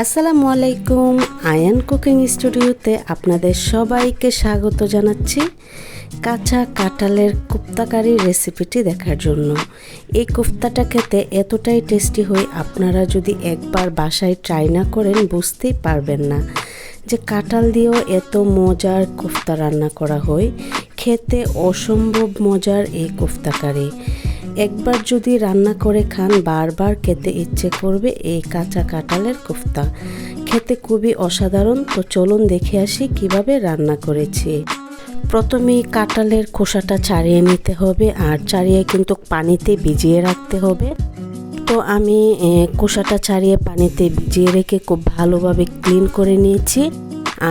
আসসালামু আলাইকুম। আয়ান কুকিং স্টুডিওতে আপনাদের সবাইকে স্বাগত জানাচ্ছি কাঁচা কাঁঠালের কোফতাকারি রেসিপিটি দেখার জন্য। এই কোফতাটা খেতে এতটাই টেস্টি হয়, আপনারা যদি একবার বাসায় ট্রাই না করেন বুঝতেই পারবেন না যে কাঁঠাল দিয়েও এত মজার কোফতা রান্না করা হয়। খেতে অসম্ভব মজার এই কোফতাকারি। একবার যদি রান্না করে খান বারবার খেতে ইচ্ছে করবে এই কাঁচা কাঁঠালের কোফতা। খেতে খুবই অসাধারণ। তো চলুন দেখে আসি কিভাবে রান্না করেছি। প্রথমেই কাঁঠালের খোসাটা ছাড়িয়ে নিতে হবে, আর ছাড়িয়ে কিন্তু পানিতে ভিজিয়ে রাখতে হবে। তো আমি খোসাটা ছাড়িয়ে পানিতে ভিজিয়ে রেখে খুব ভালোভাবে ক্লিন করে নিয়েছি।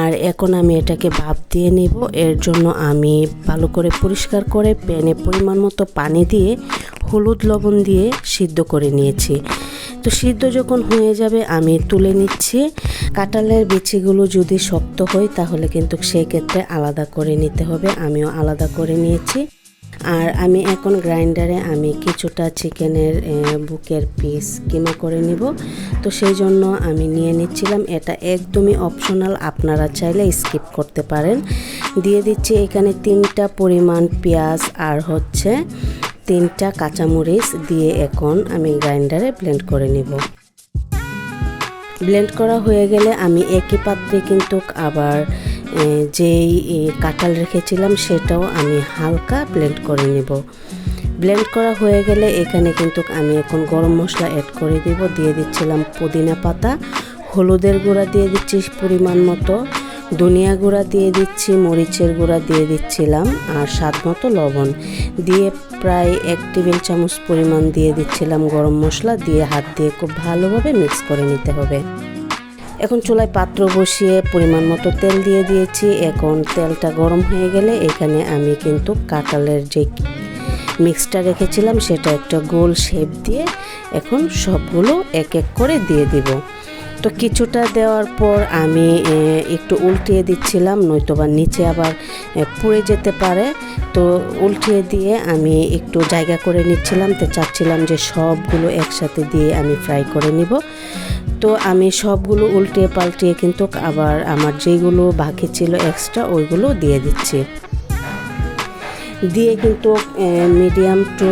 আর এখন আমি এটাকে ভাপ দিয়ে নেব। এর জন্য আমি ভালো করে পরিষ্কার করে প্যানে পরিমাণ মতো পানি দিয়ে হলুদ লবণ দিয়ে সিদ্ধ করে নিয়েছি। তো সিদ্ধ যখন হয়ে যাবে আমি তুলে নিচ্ছি। কাঁঠালের বিচিগুলো যদি শক্ত হয় তাহলে কিন্তু সেই ক্ষেত্রে আলাদা করে নিতে হবে। আমিও আলাদা করে নিয়েছি। আর আমি এখন গ্রাইন্ডারে আমি কিছুটা চিকেনের বুকের পিস কিমা করে নিব। তো সেই জন্য আমি নিয়ে নিচ্ছিলাম। এটা একদমই অপশনাল, আপনারা চাইলে স্কিপ করতে পারেন। দিয়ে দিচ্ছি এখানে 3টা পরিমাণ পেঁয়াজ আর 3টা কাঁচামরিচ দিয়ে এখন আমি গ্রাইন্ডারে ব্লেন্ড করে নিব। ব্লেন্ড করা হয়ে গেলে আমি একই পাত্রে কিন্তু আবার যেই কাঁঠাল রেখেছিলাম সেটাও আমি হালকা ব্লেন্ড করে নেব। ব্লেন্ড করা হয়ে গেলে এখানে কিন্তু আমি এখন গরম মশলা অ্যাড করে দিব। দিয়ে দিচ্ছিলাম পুদিনা পাতা, হলুদের গুঁড়া দিয়ে দিচ্ছি পরিমাণ মতো, ধনিয়া গুঁড়া দিয়ে দিচ্ছি, মরিচের গুঁড়া দিয়ে দিচ্ছিলাম, আর স্বাদ মতো লবণ দিয়ে প্রায় 1 টেবিল চামচ পরিমাণ দিয়ে দিচ্ছিলাম গরম মশলা। দিয়ে হাত দিয়ে খুব ভালোভাবে মিক্স করে নিতে হবে। এখন চুলায় পাত্র বসিয়ে পরিমাণ মতো তেল দিয়ে দিয়েছি। এখন তেলটা গরম হয়ে গেলে এখানে আমি কিন্তু কাঁঠালের যে মিক্সটা রেখেছিলাম সেটা একটা গোল শেপ দিয়ে এখন সবগুলো এক এক করে দিয়ে দিব। তো কিছুটা দেওয়ার পর আমি একটু উল্টিয়ে দিচ্ছিলাম, নয়তোবা নিচে আবার পুড়ে যেতে পারে। তো উল্টিয়ে দিয়ে আমি একটু জায়গা করে নিচ্ছিলাম। তো চাচ্ছিলাম যে সবগুলো একসাথে দিয়ে আমি ফ্রাই করে নিব। তো আমি সবগুলো উল্টিয়ে পাল্টিয়ে কিন্তু আবার আমার যেগুলো বাকি ছিল এক্সট্রা ওইগুলো দিয়ে দিচ্ছি। দিয়ে কিন্তু মিডিয়াম টু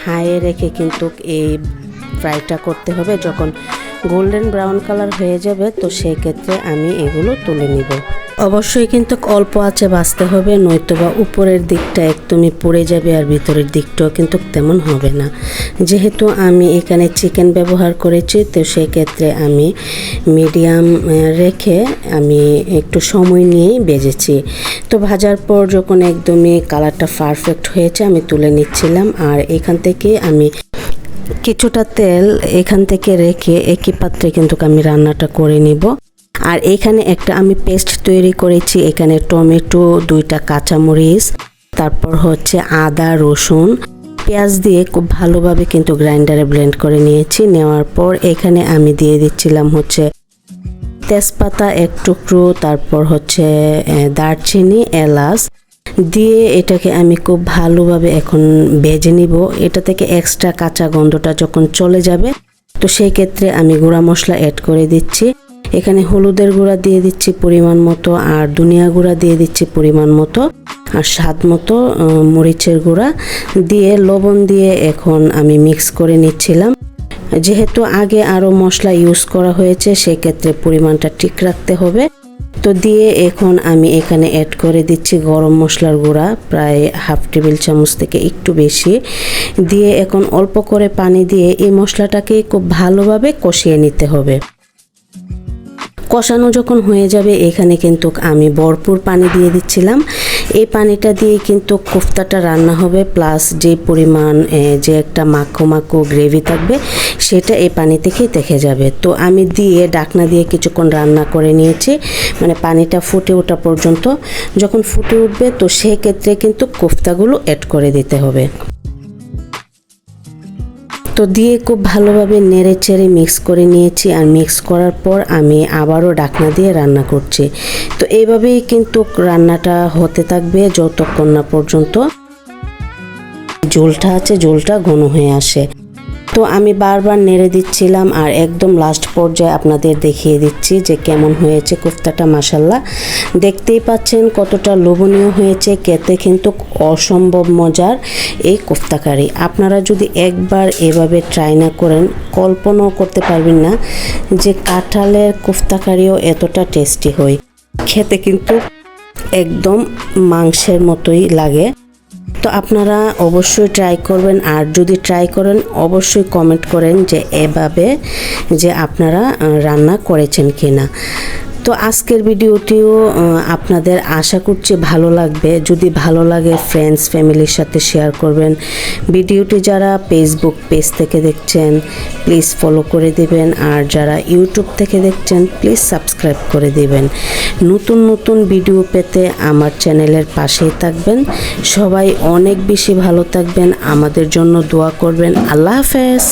হাইয়ে রেখে কিন্তু এই ফ্রাইটা করতে হবে। যখন গোল্ডেন ব্রাউন কালার হয়ে যাবে তো সেই ক্ষেত্রে আমি এগুলো তুলে নিব। অবশ্যই কিন্তু অল্প আঁচে ভাজতে হবে, নয়তোবা উপরের দিকটা একদমই পুড়ে যাবে আর ভিতরের দিকটাও কিন্তু তেমন হবে না। যেহেতু আমি এখানে চিকেন ব্যবহার করেছি তো সেই ক্ষেত্রে আমি মিডিয়াম রেখে আমি একটু সময় নিয়েই ভেজেছি। তো ভাজার পর যখন একদমই কালারটা পারফেক্ট হয়েছে আমি তুলে নিচ্ছিলাম। আর এখান থেকে আমি কিছুটা তেল এখান থেকে রেখে একই পাত্রে কিন্তু আমি রান্নাটা করে নিব। আর এখানে একটা আমি পেস্ট তৈরি করেছি। এখানে টমেটো, 2টা কাঁচামরিচ, তারপর আদা, রসুন, পেঁয়াজ দিয়ে খুব ভালোভাবে কিন্তু গ্রাইন্ডারে ব্লেন্ড করে নিয়েছি। নেওয়ার পর এখানে আমি দিয়ে দিচ্ছিলাম তেজপাতা 1 টুকরো, তারপর দারচিনি, এলাচ দিয়ে এটাকে আমি খুব ভালোভাবে এখন ভেজে নিব। এটা থেকে এক্সট্রা কাঁচা গন্ধটা যখন চলে যাবে তো সেই ক্ষেত্রে আমি গুঁড়া মশলা অ্যাড করে দিচ্ছি। এখানে হলুদের গুঁড়া দিয়ে দিচ্ছি পরিমাণ মতো, আর ধনিয়া গুঁড়া দিয়ে দিচ্ছি পরিমাণ মতো, আর স্বাদ মতো মরিচের গুঁড়া দিয়ে লবণ দিয়ে এখন আমি মিক্স করে নিচ্ছিলাম। যেহেতু আগে আরও মশলা ইউজ করা হয়েছে সেক্ষেত্রে পরিমাণটা ঠিক রাখতে হবে। তো দিয়ে এখন আমি এখানে অ্যাড করে দিচ্ছি গরম মশলার গুঁড়া প্রায় 1/2 টেবিল চামচ থেকে একটু বেশি দিয়ে এখন অল্প করে পানি দিয়ে এই মশলাটাকে খুব ভালোভাবে কষিয়ে নিতে হবে। কষানো যখন হয়ে যাবে এখানে কিন্তু আমি ভরপুর পানি দিয়ে দিচ্ছিলাম। এই পানিটা দিয়ে কিন্তু কোফতাটা রান্না হবে, প্লাস যে পরিমাণ যে একটা মাখো মাখো গ্রেভি থাকবে সেটা এই পানি থেকেই দেখে যাবে। তো আমি দিয়ে ঢাকনা দিয়ে কিছুক্ষণ রান্না করে নিয়েছি, মানে পানিটা ফুটে ওঠা পর্যন্ত। যখন ফুটে উঠবে তো সেই ক্ষেত্রে কিন্তু কোফতাগুলো অ্যাড করে দিতে হবে। তো দিয়ে খুব ভালোভাবে নেড়ে চেড়ে মিক্স করে নিয়েছি। আর মিক্স করার পর আমি আবারও ঢাকনা দিয়ে রান্না করছি। তো এইভাবেই কিন্তু রান্নাটা হতে থাকবে যতক্ষণ না পর্যন্ত ঝোলটা ঘন হয়ে আসে। তো আমি বারবার নেড়ে দিচ্ছিলাম আর একদম লাস্ট পর্যায়ে আপনাদের দেখিয়ে দিচ্ছি যে কেমন হয়েছে কোফতাটা। মাশাল্লাহ, দেখতেই পাচ্ছেন কতটা লোভনীয় হয়েছে, খেতে কিন্তু অসম্ভব মজার এই কোফতা কারি। আপনারা যদি একবার এভাবে ট্রাই না করেন কল্পনাও করতে পারবেন না যে কাঁঠালের কোফতা কারিও এতটা টেস্টি হয়। খেতে কিন্তু একদম মাংসের মতোই লাগে। তো আপনারা অবশ্যই ট্রাই করবেন, আর যদি ট্রাই করেন অবশ্যই কমেন্ট করেন যে এভাবে যে আপনারা রান্না করেছেন কিনা। তো আজকের ভিডিওটিও আপনাদের আশা করছি ভালো লাগবে। যদি ভালো লাগে ফ্রেন্ডস ফ্যামিলির সাথে শেয়ার করবেন। ভিডিওটি যারা ফেসবুক পেজ থেকে দেখছেন প্লিজ ফলো করে দিবেন, আর যারা ইউটিউব থেকে দেখছেন প্লিজ সাবস্ক্রাইব করে দিবেন। নতুন নতুন ভিডিও পেতে আমার চ্যানেলের পাশেই থাকবেন। সবাই অনেক বেশি ভালো থাকবেন, আমাদের জন্য দোয়া করবেন। আল্লাহ হাফেজ।